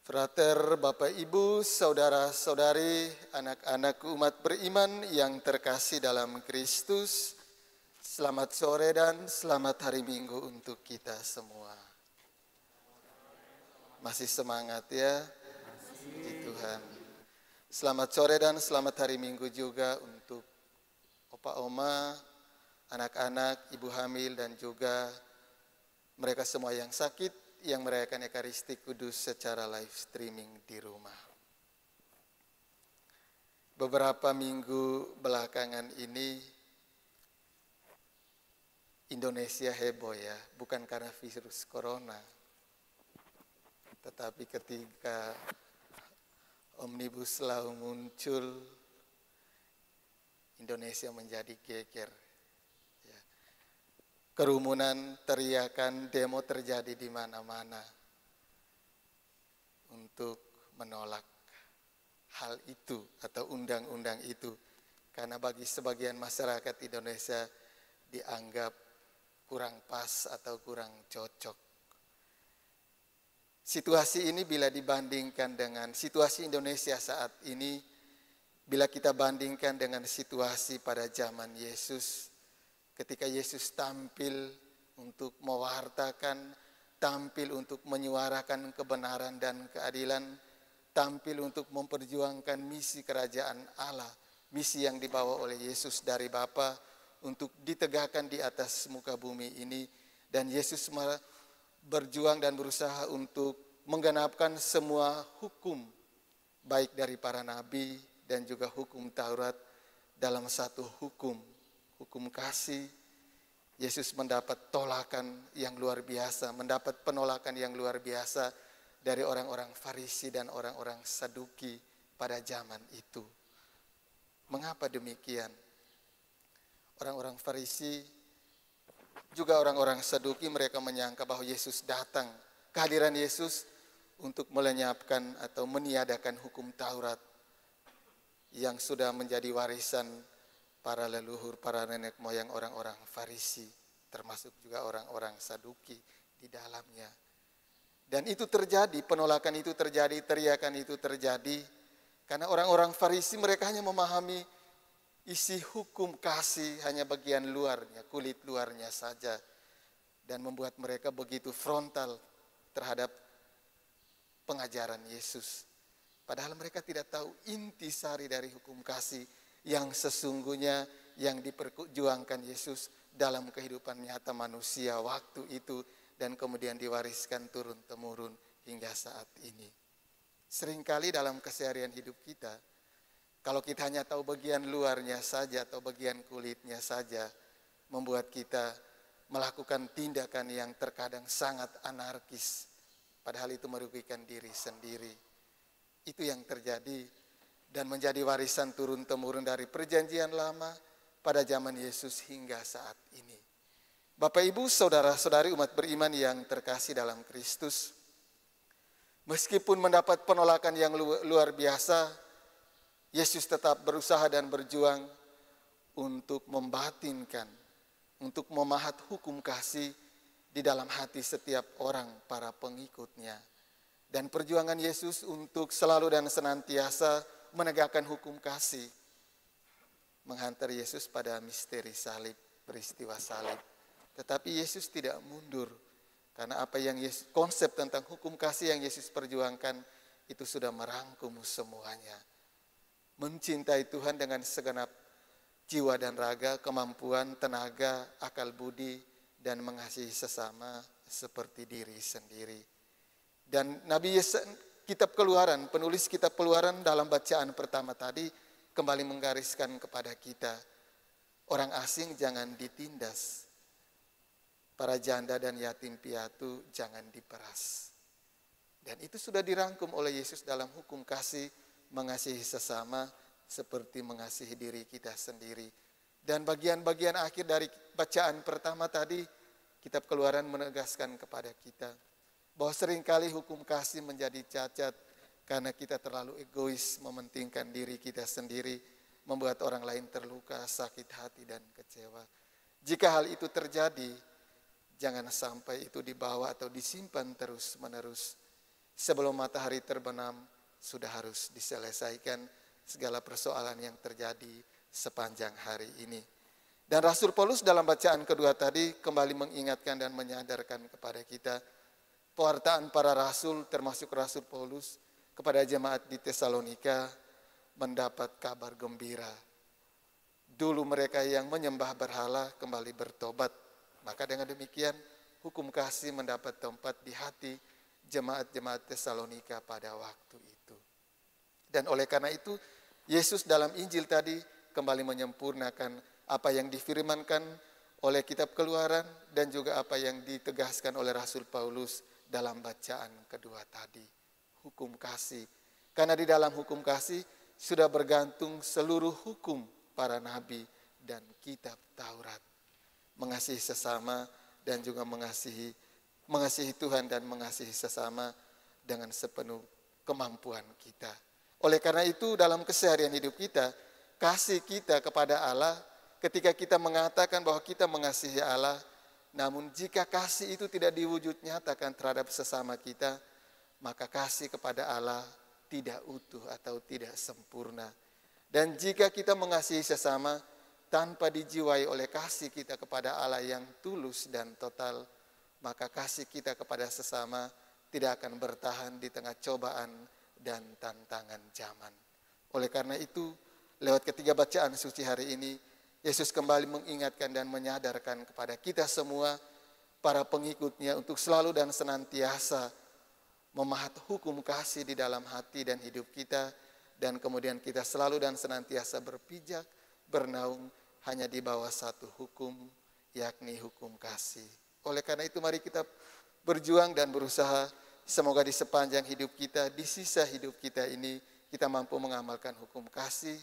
Frater, Bapak Ibu, saudara-saudari, anak-anak umat beriman yang terkasih dalam Kristus, selamat sore dan selamat hari Minggu untuk kita semua. Masih semangat ya, puji Tuhan. Selamat sore dan selamat hari Minggu juga untuk Opa Oma, anak-anak, ibu hamil dan juga mereka semua yang sakit, yang merayakan Ekaristi Kudus secara live streaming di rumah. Beberapa minggu belakangan ini Indonesia heboh ya, bukan karena virus corona, tetapi ketika Omnibus Law muncul, Indonesia menjadi geger. Kerumunan, teriakan, demo terjadi di mana-mana untuk menolak hal itu atau undang-undang itu. Karena bagi sebagian masyarakat Indonesia dianggap kurang pas atau kurang cocok. Situasi ini bila dibandingkan dengan situasi Indonesia saat ini, bila kita bandingkan dengan situasi pada zaman Yesus, ketika Yesus tampil untuk mewartakan, tampil untuk menyuarakan kebenaran dan keadilan, tampil untuk memperjuangkan misi kerajaan Allah, misi yang dibawa oleh Yesus dari Bapa untuk ditegakkan di atas muka bumi ini. Dan Yesus berjuang dan berusaha untuk menggenapkan semua hukum, baik dari para nabi dan juga hukum Taurat dalam satu hukum kasih. Yesus mendapat tolakan yang luar biasa, mendapat penolakan yang luar biasa dari orang-orang Farisi dan orang-orang Saduki pada zaman itu. Mengapa demikian? Orang-orang Farisi, juga orang-orang Saduki, mereka menyangka bahwa Yesus datang, kehadiran Yesus untuk melenyapkan atau meniadakan hukum Taurat yang sudah menjadi warisan para leluhur, para nenek moyang orang-orang Farisi, termasuk juga orang-orang Saduki di dalamnya. Dan itu terjadi, penolakan itu terjadi, teriakan itu terjadi, karena orang-orang Farisi mereka hanya memahami isi hukum kasih hanya bagian luarnya, kulit luarnya saja, dan membuat mereka begitu frontal terhadap pengajaran Yesus. Padahal mereka tidak tahu intisari dari hukum kasih yang sesungguhnya yang diperjuangkan Yesus dalam kehidupan nyata manusia waktu itu dan kemudian diwariskan turun-temurun hingga saat ini. Seringkali dalam keseharian hidup kita, kalau kita hanya tahu bagian luarnya saja atau bagian kulitnya saja, membuat kita melakukan tindakan yang terkadang sangat anarkis, padahal itu merugikan diri sendiri. Itu yang terjadi dan menjadi warisan turun-temurun dari perjanjian lama pada zaman Yesus hingga saat ini. Bapak Ibu, saudara-saudari umat beriman yang terkasih dalam Kristus, meskipun mendapat penolakan yang luar biasa, Yesus tetap berusaha dan berjuang untuk membatinkan, untuk memahat hukum kasih di dalam hati setiap orang para pengikutnya. Dan perjuangan Yesus untuk selalu dan senantiasa menegakkan hukum kasih menghantar Yesus pada misteri salib, peristiwa salib. Tetapi Yesus tidak mundur, karena apa yang konsep tentang hukum kasih yang Yesus perjuangkan itu sudah merangkum semuanya. Mencintai Tuhan dengan segenap jiwa dan raga, kemampuan, tenaga, akal budi, dan mengasihi sesama seperti diri sendiri. Dan Nabi Kitab Keluaran, penulis Kitab Keluaran dalam bacaan pertama tadi kembali menggariskan kepada kita, orang asing jangan ditindas, para janda dan yatim piatu jangan diperas. Dan itu sudah dirangkum oleh Yesus dalam hukum kasih, mengasihi sesama seperti mengasihi diri kita sendiri. Dan bagian-bagian akhir dari bacaan pertama tadi, Kitab Keluaran menegaskan kepada kita bahwa seringkali hukum kasih menjadi cacat karena kita terlalu egois, mementingkan diri kita sendiri, membuat orang lain terluka, sakit hati dan kecewa. Jika hal itu terjadi, jangan sampai itu dibawa atau disimpan terus-menerus. sebelum matahari terbenam sudah harus diselesaikan segala persoalan yang terjadi sepanjang hari ini. Dan Rasul Paulus dalam bacaan kedua tadi kembali mengingatkan dan menyadarkan kepada kita pewartaan para rasul termasuk Rasul Paulus kepada jemaat di Tesalonika mendapat kabar gembira. Dulu mereka yang menyembah berhala kembali bertobat. Maka dengan demikian hukum kasih mendapat tempat di hati jemaat-jemaat Tesalonika pada waktu itu. Dan oleh karena itu Yesus dalam Injil tadi kembali menyempurnakan apa yang difirmankan oleh kitab Keluaran dan juga apa yang ditegaskan oleh Rasul Paulus dalam bacaan kedua tadi. Hukum kasih. Karena di dalam hukum kasih sudah bergantung seluruh hukum para nabi dan kitab Taurat. Mengasihi sesama dan juga mengasihi Tuhan dan mengasihi sesama dengan sepenuh kemampuan kita. Oleh karena itu dalam keseharian hidup kita, kasih kita kepada Allah ketika kita mengatakan bahwa kita mengasihi Allah, namun jika kasih itu tidak diwujud nyatakan terhadap sesama kita, maka kasih kepada Allah tidak utuh atau tidak sempurna. Dan jika kita mengasihi sesama tanpa dijiwai oleh kasih kita kepada Allah yang tulus dan total, maka kasih kita kepada sesama tidak akan bertahan di tengah cobaan dan tantangan zaman. Oleh karena itu, lewat ketiga bacaan suci hari ini, Yesus kembali mengingatkan dan menyadarkan kepada kita semua, para pengikutnya untuk selalu dan senantiasa memahat hukum kasih di dalam hati dan hidup kita, dan kemudian kita selalu dan senantiasa berpijak, bernaung hanya di bawah satu hukum, yakni hukum kasih. Oleh karena itu mari kita berjuang dan berusaha, semoga di sepanjang hidup kita, di sisa hidup kita ini, kita mampu mengamalkan hukum kasih.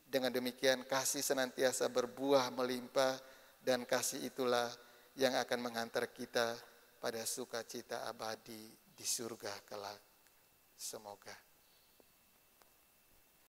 Dengan demikian kasih senantiasa berbuah melimpah, dan kasih itulah yang akan menghantar kita pada sukacita abadi di surga kelak. Semoga.